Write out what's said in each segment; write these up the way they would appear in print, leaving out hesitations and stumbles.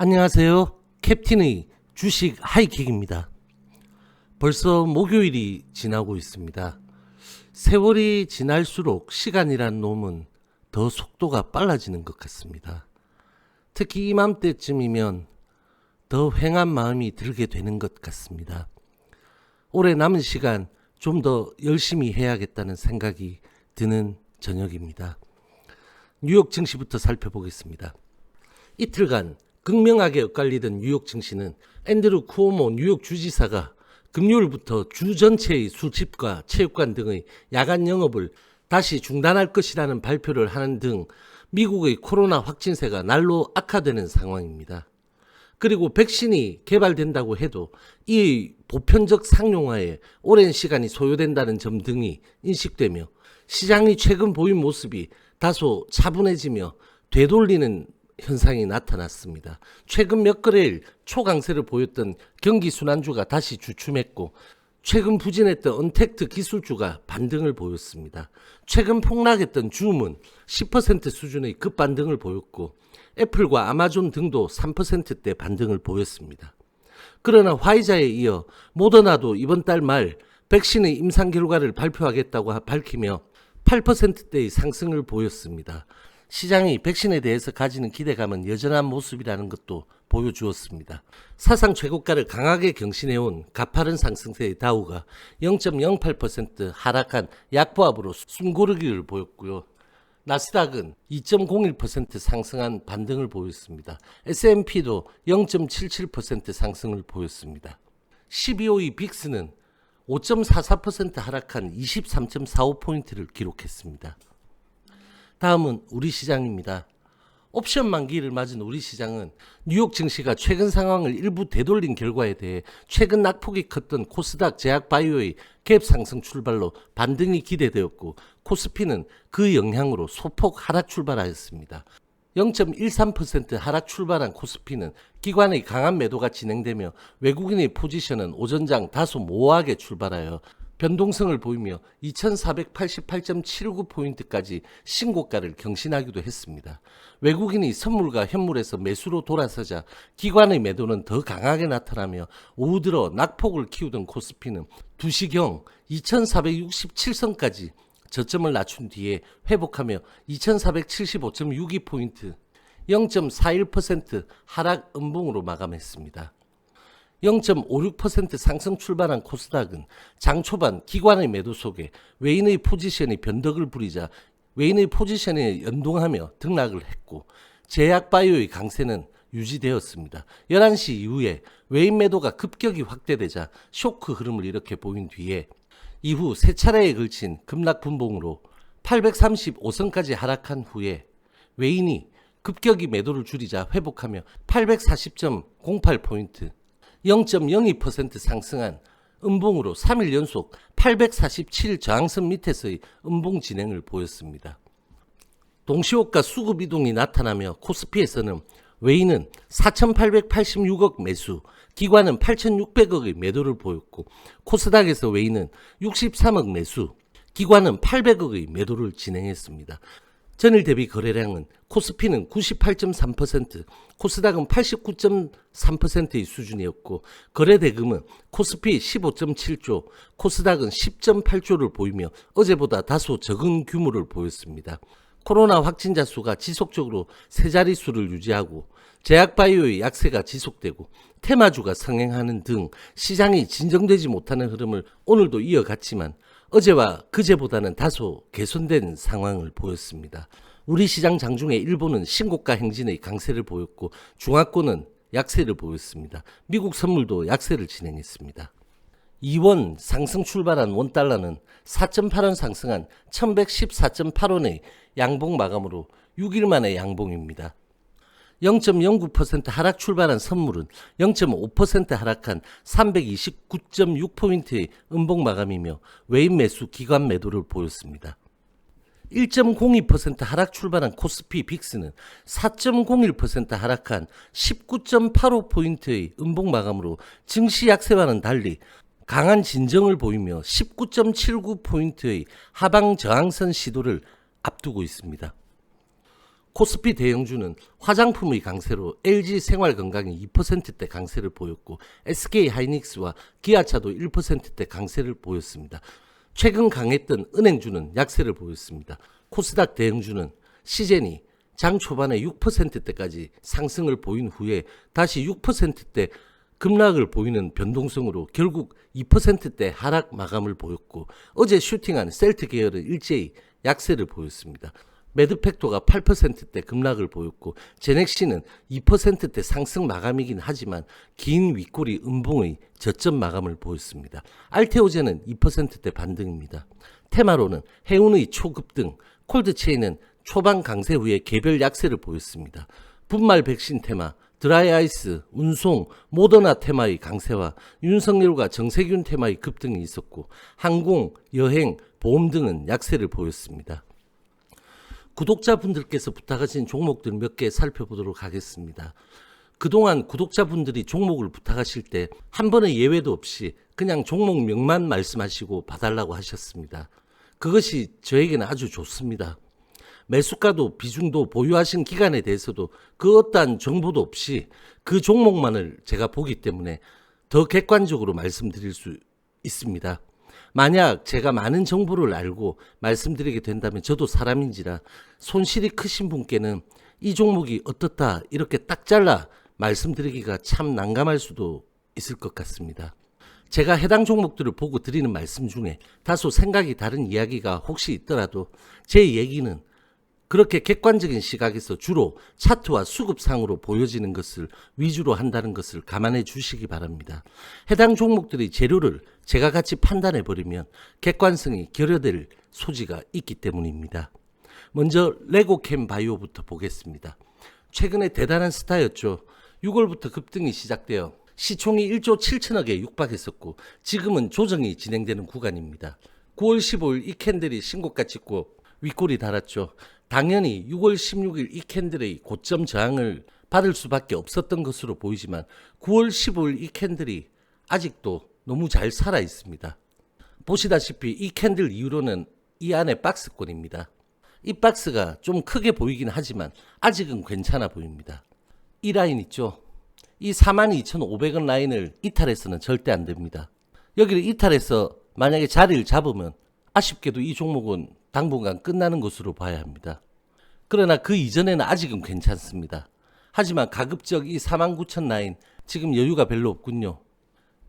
안녕하세요. 캡틴의 주식 하이킥입니다. 벌써 목요일이 지나고 있습니다. 세월이 지날수록 시간이란 놈은 더 속도가 빨라지는 것 같습니다. 특히 이맘때쯤이면 더 휑한 마음이 들게 되는 것 같습니다. 올해 남은 시간 좀 더 열심히 해야겠다는 생각이 드는 저녁입니다. 뉴욕 증시부터 살펴보겠습니다. 이틀간 극명하게 엇갈리던 뉴욕 증시는 앤드루 쿠오모 뉴욕 주지사가 금요일부터 주 전체의 술집과 체육관 등의 야간 영업을 다시 중단할 것이라는 발표를 하는 등 미국의 코로나 확진세가 날로 악화되는 상황입니다. 그리고 백신이 개발된다고 해도 이 보편적 상용화에 오랜 시간이 소요된다는 점 등이 인식되며 시장이 최근 보인 모습이 다소 차분해지며 되돌리는 현상이 나타났습니다. 최근 몇 거래일 초강세를 보였던 경기 순환주가 다시 주춤했고 최근 부진했던 언택트 기술주가 반등을 보였습니다. 최근 폭락했던 줌은 10% 수준의 급반등을 보였고 애플과 아마존 등도 3%대 반등을 보였습니다. 그러나 화이자에 이어 모더나도 이번 달 말 백신의 임상 결과를 발표하겠다고 밝히며 8%대의 상승을 보였습니다. 시장이 백신에 대해서 가지는 기대감은 여전한 모습이라는 것도 보여주었습니다. 사상 최고가를 강하게 경신해온 가파른 상승세의 다우가 0.08% 하락한 약보합으로 숨고르기를 보였고요. 나스닥은 2.01% 상승한 반등을 보였습니다. S&P도 0.77% 상승을 보였습니다. 12호의 빅스는 5.44% 하락한 23.45포인트를 기록했습니다. 다음은 우리 시장입니다. 옵션 만기를 맞은 우리 시장은 뉴욕 증시가 최근 상황을 일부 되돌린 결과에 대해 최근 낙폭이 컸던 코스닥 제약바이오의 갭 상승 출발로 반등이 기대되었고 코스피는 그 영향으로 소폭 하락 출발하였습니다. 0.13% 하락 출발한 코스피는 기관의 강한 매도가 진행되며 외국인의 포지션은 오전장 다소 모호하게 출발하여 변동성을 보이며 2488.79포인트까지 신고가를 경신하기도 했습니다. 외국인이 선물과 현물에서 매수로 돌아서자 기관의 매도는 더 강하게 나타나며 오후 들어 낙폭을 키우던 코스피는 2시경 2467선까지 저점을 낮춘 뒤에 회복하며 2475.62포인트 0.41% 하락 음봉으로 마감했습니다. 0.56% 상승 출발한 코스닥은 장 초반 기관의 매도 속에 외인의 포지션이 변덕을 부리자 외인의 포지션에 연동하며 등락을 했고 제약바이오의 강세는 유지되었습니다. 11시 이후에 외인 매도가 급격히 확대되자 쇼크 흐름을 일으켜 보인 뒤에 이후 세 차례에 걸친 급락 분봉으로 835선까지 하락한 후에 외인이 급격히 매도를 줄이자 회복하며 840.08포인트 0.02% 상승한 음봉으로 3일 연속 847 저항선 밑에서의 음봉 진행을 보였습니다. 동시호가 수급 이동이 나타나며 코스피에서는 외인은 4,886억 매수, 기관은 8,600억의 매도를 보였고 코스닥에서 외인은 63억 매수, 기관은 800억의 매도를 진행했습니다. 전일 대비 거래량은 코스피는 98.3%, 코스닥은 89.3%의 수준이었고 거래 대금은 코스피 15.7조, 코스닥은 10.8조를 보이며 어제보다 다소 적은 규모를 보였습니다. 코로나 확진자 수가 지속적으로 세 자릿수를 유지하고 제약바이오의 약세가 지속되고 테마주가 성행하는 등 시장이 진정되지 못하는 흐름을 오늘도 이어갔지만 어제와 그제보다는 다소 개선된 상황을 보였습니다. 우리 시장 장중에 일본은 신고가 행진의 강세를 보였고 중화권은 약세를 보였습니다. 미국 선물도 약세를 진행했습니다. 2원 상승 출발한 원달러는 4.8원 상승한 1114.8원의 양봉 마감으로 6일 만의 양봉입니다. 0.09% 하락 출발한 선물은 0.5% 하락한 329.6포인트의 음봉 마감이며 외인 매수 기관 매도를 보였습니다. 1.02% 하락 출발한 코스피 빅스는 4.01% 하락한 19.85포인트의 음봉 마감으로 증시 약세와는 달리 강한 진정을 보이며 19.79포인트의 하방 저항선 시도를 앞두고 있습니다. 코스피 대형주는 화장품의 강세로 LG 생활건강이 2%대 강세를 보였고 SK 하이닉스와 기아차도 1%대 강세를 보였습니다. 최근 강했던 은행주는 약세를 보였습니다. 코스닥 대형주는 시젠이 장 초반에 6%대까지 상승을 보인 후에 다시 6%대 급락을 보이는 변동성으로 결국 2%대 하락 마감을 보였고 어제 슈팅한 셀트 계열은 일제히 약세를 보였습니다. 매드팩토가 8%대 급락을 보였고 제넥시는 2%대 상승 마감이긴 하지만 긴 윗꼬리 음봉의 저점 마감을 보였습니다. 알테오제는 2%대 반등입니다. 테마로는 해운의 초급등, 콜드체인은 초반 강세 후에 개별 약세를 보였습니다. 분말 백신 테마, 드라이아이스, 운송, 모더나 테마의 강세와 윤석열과 정세균 테마의 급등이 있었고 항공, 여행, 보험 등은 약세를 보였습니다. 구독자분들께서 부탁하신 종목들 몇 개 살펴보도록 하겠습니다. 그동안 구독자분들이 종목을 부탁하실 때 한 번의 예외도 없이 그냥 종목명만 말씀하시고 봐달라고 하셨습니다. 그것이 저에게는 아주 좋습니다. 매수가도 비중도 보유하신 기간에 대해서도 그 어떠한 정보도 없이 그 종목만을 제가 보기 때문에 더 객관적으로 말씀드릴 수 있습니다. 만약 제가 많은 정보를 알고 말씀드리게 된다면 저도 사람인지라 손실이 크신 분께는 이 종목이 어떻다 이렇게 딱 잘라 말씀드리기가 참 난감할 수도 있을 것 같습니다. 제가 해당 종목들을 보고 드리는 말씀 중에 다소 생각이 다른 이야기가 혹시 있더라도 제 얘기는 그렇게 객관적인 시각에서 주로 차트와 수급상으로 보여지는 것을 위주로 한다는 것을 감안해 주시기 바랍니다. 해당 종목들의 재료를 제가 같이 판단해 버리면 객관성이 결여될 소지가 있기 때문입니다. 먼저 레고캠 바이오부터 보겠습니다. 최근에 대단한 스타였죠. 6월부터 급등이 시작되어 시총이 1조 7천억에 육박했었고 지금은 조정이 진행되는 구간입니다. 9월 15일 이 캔들이 신고가 찍고 윗골이 달았죠. 당연히 6월 16일 이 캔들의 고점 저항을 받을 수밖에 없었던 것으로 보이지만 9월 15일 이 캔들이 아직도 너무 잘 살아 있습니다. 보시다시피 이 캔들 이후로는 이 안에 박스권입니다. 이 박스가 좀 크게 보이긴 하지만 아직은 괜찮아 보입니다. 이 라인 있죠. 이 42,500원 라인을 이탈해서는 절대 안 됩니다. 여기를 이탈해서 만약에 자리를 잡으면 아쉽게도 이 종목은 당분간 끝나는 것으로 봐야 합니다. 그러나 그 이전에는 아직은 괜찮습니다. 하지만 가급적 이 49,000 라인 지금 여유가 별로 없군요.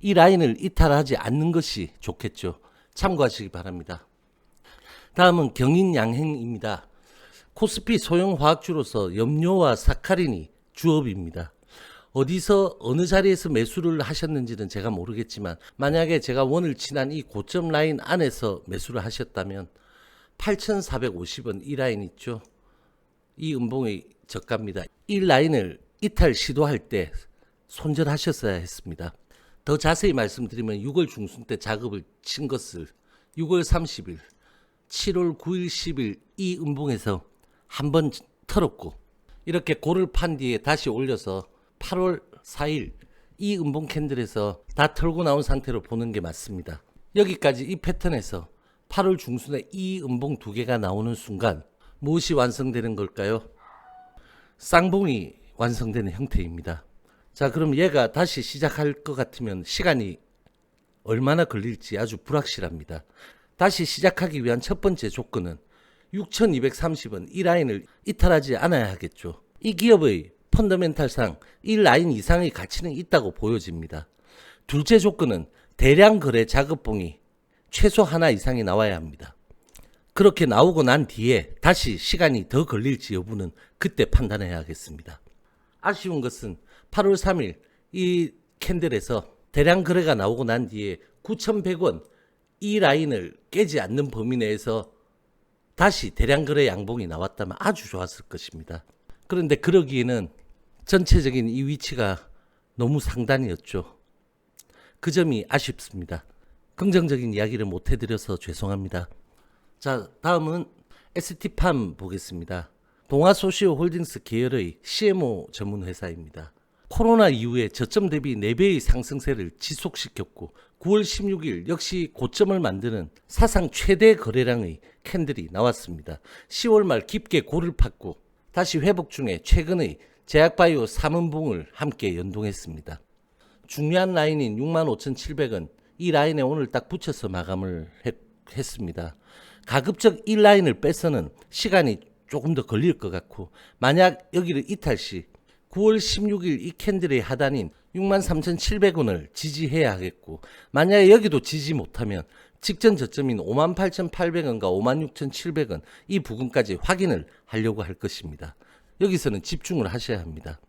이 라인을 이탈하지 않는 것이 좋겠죠. 참고하시기 바랍니다. 다음은 경인양행입니다. 코스피 소형 화학주로서 염료와 사카린이 주업입니다. 어디서 어느 자리에서 매수를 하셨는지는 제가 모르겠지만 만약에 제가 원을 친한 이 고점 라인 안에서 매수를 하셨다면 8,450원 이 라인 있죠. 이 음봉의 저가입니다. 이 라인을 이탈 시도할 때 손절하셨어야 했습니다. 더 자세히 말씀드리면 6월 중순 때 작업을 친 것을 6월 30일, 7월 9일, 10일 이 음봉에서 한번 털었고 이렇게 고를 판 뒤에 다시 올려서 8월 4일 이 음봉 캔들에서 다 털고 나온 상태로 보는 게 맞습니다. 여기까지 이 패턴에서 8월 중순에 이 음봉 두 개가 나오는 순간 무엇이 완성되는 걸까요? 쌍봉이 완성되는 형태입니다. 자, 그럼 얘가 다시 시작할 것 같으면 시간이 얼마나 걸릴지 아주 불확실합니다. 다시 시작하기 위한 첫 번째 조건은 6,230원 이 라인을 이탈하지 않아야 하겠죠. 이 기업의 펀더멘탈상 이 라인 이상의 가치는 있다고 보여집니다. 둘째 조건은 대량 거래 작업봉이 최소 하나 이상이 나와야 합니다. 그렇게 나오고 난 뒤에 다시 시간이 더 걸릴지 여부는 그때 판단해야 하겠습니다. 아쉬운 것은 8월 3일 이 캔들에서 대량 거래가 나오고 난 뒤에 9,100원 이 라인을 깨지 않는 범위 내에서 다시 대량 거래 양봉이 나왔다면 아주 좋았을 것입니다. 그런데 그러기에는 전체적인 이 위치가 너무 상단이었죠. 그 점이 아쉽습니다. 긍정적인 이야기를 못 해드려서 죄송합니다. 자, 다음은 ST팜 보겠습니다. 동아소시오홀딩스 계열의 CMO 전문 회사입니다. 코로나 이후에 저점 대비 4배의 상승세를 지속시켰고 9월 16일 역시 고점을 만드는 사상 최대 거래량의 캔들이 나왔습니다. 10월 말 깊게 고를 팠고 다시 회복 중에 최근의 제약바이오 3음봉을 함께 연동했습니다. 중요한 라인인 65,700원, 이 라인에 오늘 딱 붙여서 마감을 했습니다. 가급적 이 라인을 빼서는 시간이 조금 더 걸릴 것 같고, 만약 여기를 이탈 시 9월 16일 이 캔들의 하단인 63,700원을 지지해야 하겠고, 만약에 여기도 지지 못하면 직전 저점인 58,800원과 56,700원 이 부근까지 확인을 하려고 할 것입니다. 여기서는 집중을 하셔야 합니다.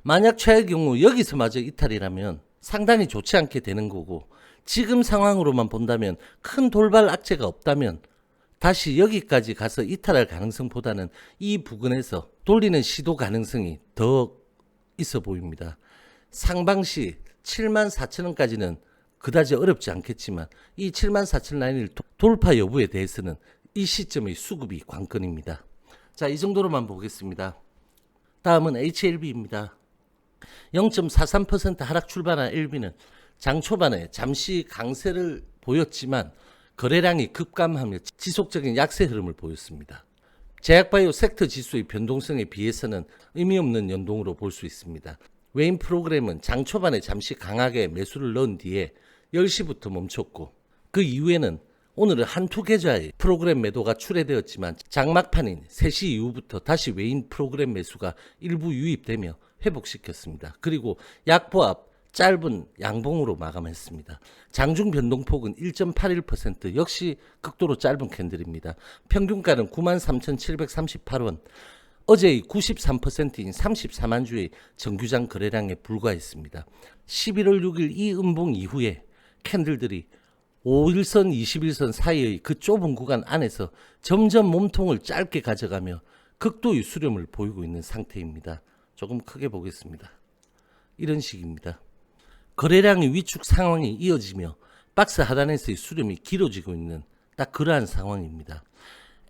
만약 최악의 경우 여기서마저 이탈이라면 상당히 좋지 않게 되는 거고, 지금 상황으로만 본다면 큰 돌발 악재가 없다면 다시 여기까지 가서 이탈할 가능성보다는 이 부근에서 돌리는 시도 가능성이 더 있어 보입니다. 상방시 74,000원까지는 그다지 어렵지 않겠지만 이 74,000 라인을 돌파 여부에 대해서는 이 시점의 수급이 관건입니다. 자, 이 정도로만 보겠습니다. 다음은 HLB입니다. 0.43% 하락 출발한 LB는 장 초반에 잠시 강세를 보였지만 거래량이 급감하며 지속적인 약세 흐름을 보였습니다. 제약바이오 섹터 지수의 변동성에 비해서는 의미 없는 연동으로 볼 수 있습니다. 웨인 프로그램은 장 초반에 잠시 강하게 매수를 넣은 뒤에 10시부터 멈췄고, 그 이후에는 오늘은 한두 계좌의 프로그램 매도가 출회되었지만 장막판인 3시 이후부터 다시 웨인 프로그램 매수가 일부 유입되며 회복시켰습니다. 그리고 약보합 짧은 양봉으로 마감했습니다. 장중 변동폭은 1.81%, 역시 극도로 짧은 캔들입니다. 평균가는 93,738원, 어제의 93%인 34만 주의 정규장 거래량에 불과했습니다. 11월 6일 이 음봉 이후에 캔들들이 5일선, 21선 사이의 그 좁은 구간 안에서 점점 몸통을 짧게 가져가며 극도의 수렴을 보이고 있는 상태입니다. 조금 크게 보겠습니다. 이런 식입니다. 거래량의 위축 상황이 이어지며 박스 하단에서의 수렴이 길어지고 있는 딱 그러한 상황입니다.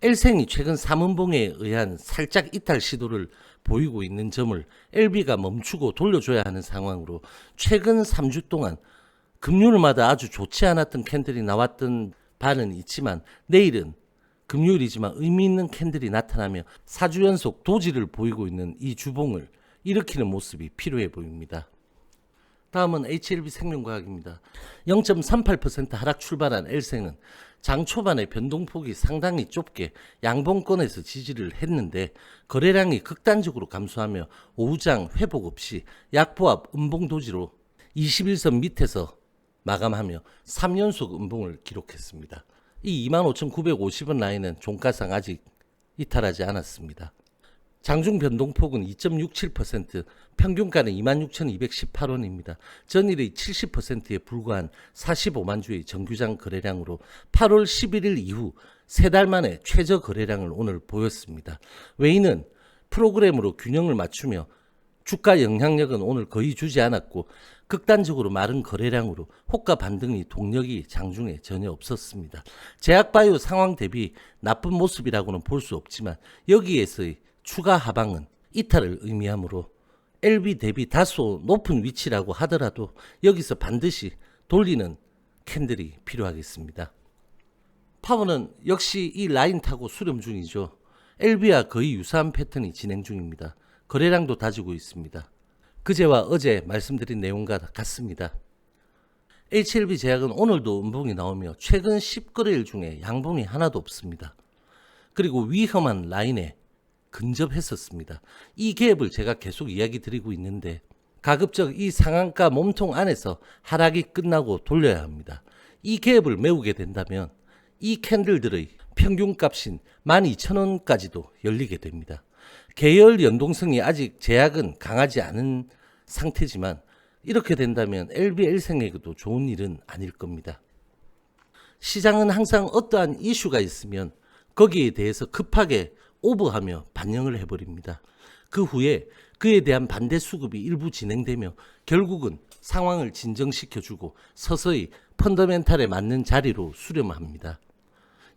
L생이 최근 3음봉에 의한 살짝 이탈 시도를 보이고 있는 점을 LB가 멈추고 돌려줘야 하는 상황으로, 최근 3주 동안 금요일마다 아주 좋지 않았던 캔들이 나왔던 바는 있지만 내일은 금요일이지만 의미 있는 캔들이 나타나며 4주 연속 도지를 보이고 있는 이 주봉을 일으키는 모습이 필요해 보입니다. 다음은 HLB 생명과학입니다. 0.38% 하락 출발한 L생은 장 초반에 변동폭이 상당히 좁게 양봉권에서 지지를 했는데 거래량이 극단적으로 감소하며 오후장 회복 없이 약보합 음봉 도지로 21선 밑에서 마감하며 3연속 음봉을 기록했습니다. 이 25,950원 라인은 종가상 아직 이탈하지 않았습니다. 장중 변동폭은 2.67%, 평균가는 26,218원입니다. 전일의 70%에 불과한 45만 주의 정규장 거래량으로 8월 11일 이후 3달 만에 최저 거래량을 오늘 보였습니다. 웨인은 프로그램으로 균형을 맞추며 주가 영향력은 오늘 거의 주지 않았고 극단적으로 마른 거래량으로 호가 반등의 동력이 장중에 전혀 없었습니다. 제약바이오 상황 대비 나쁜 모습이라고는 볼 수 없지만 여기에서의 추가 하방은 이탈을 의미하므로 LB 대비 다소 높은 위치라고 하더라도 여기서 반드시 돌리는 캔들이 필요하겠습니다. 파워는 역시 이 라인 타고 수렴 중이죠. LB와 거의 유사한 패턴이 진행 중입니다. 거래량도 다지고 있습니다. 그제와 어제 말씀드린 내용과 같습니다. HLB 제약은 오늘도 음봉이 나오며 최근 10거래일 중에 양봉이 하나도 없습니다. 그리고 위험한 라인에 근접했었습니다. 이 갭을 제가 계속 이야기 드리고 있는데 가급적 이 상한가 몸통 안에서 하락이 끝나고 돌려야 합니다. 이 갭을 메우게 된다면 이 캔들들의 평균값인 12,000원까지도 열리게 됩니다. 계열 연동성이 아직 제약은 강하지 않은 상태지만 이렇게 된다면 LBL생에게도 좋은 일은 아닐 겁니다. 시장은 항상 어떠한 이슈가 있으면 거기에 대해서 급하게 오버하며 반영을 해버립니다. 그 후에 그에 대한 반대 수급이 일부 진행되며 결국은 상황을 진정시켜주고 서서히 펀더멘탈에 맞는 자리로 수렴합니다.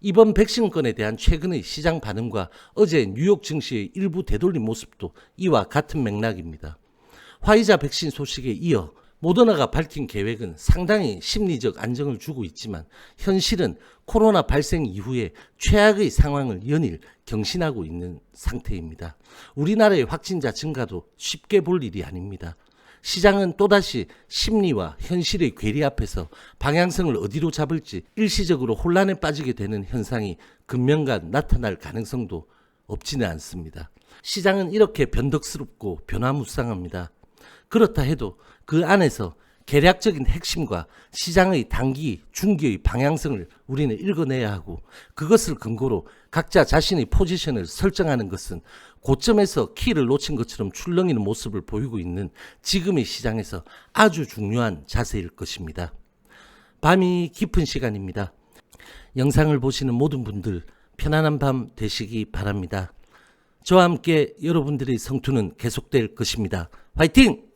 이번 백신건에 대한 최근의 시장 반응과 어제 뉴욕 증시의 일부 되돌림 모습도 이와 같은 맥락입니다. 화이자 백신 소식에 이어 모더나가 밝힌 계획은 상당히 심리적 안정을 주고 있지만 현실은 코로나 발생 이후에 최악의 상황을 연일 경신하고 있는 상태입니다. 우리나라의 확진자 증가도 쉽게 볼 일이 아닙니다. 시장은 또다시 심리와 현실의 괴리 앞에서 방향성을 어디로 잡을지 일시적으로 혼란에 빠지게 되는 현상이 금년간 나타날 가능성도 없지는 않습니다. 시장은 이렇게 변덕스럽고 변화무쌍합니다. 그렇다 해도 그 안에서 계략적인 핵심과 시장의 단기, 중기의 방향성을 우리는 읽어내야 하고 그것을 근거로 각자 자신의 포지션을 설정하는 것은 고점에서 키를 놓친 것처럼 출렁이는 모습을 보이고 있는 지금의 시장에서 아주 중요한 자세일 것입니다. 밤이 깊은 시간입니다. 영상을 보시는 모든 분들 편안한 밤 되시기 바랍니다. 저와 함께 여러분들의 성투는 계속될 것입니다. 화이팅!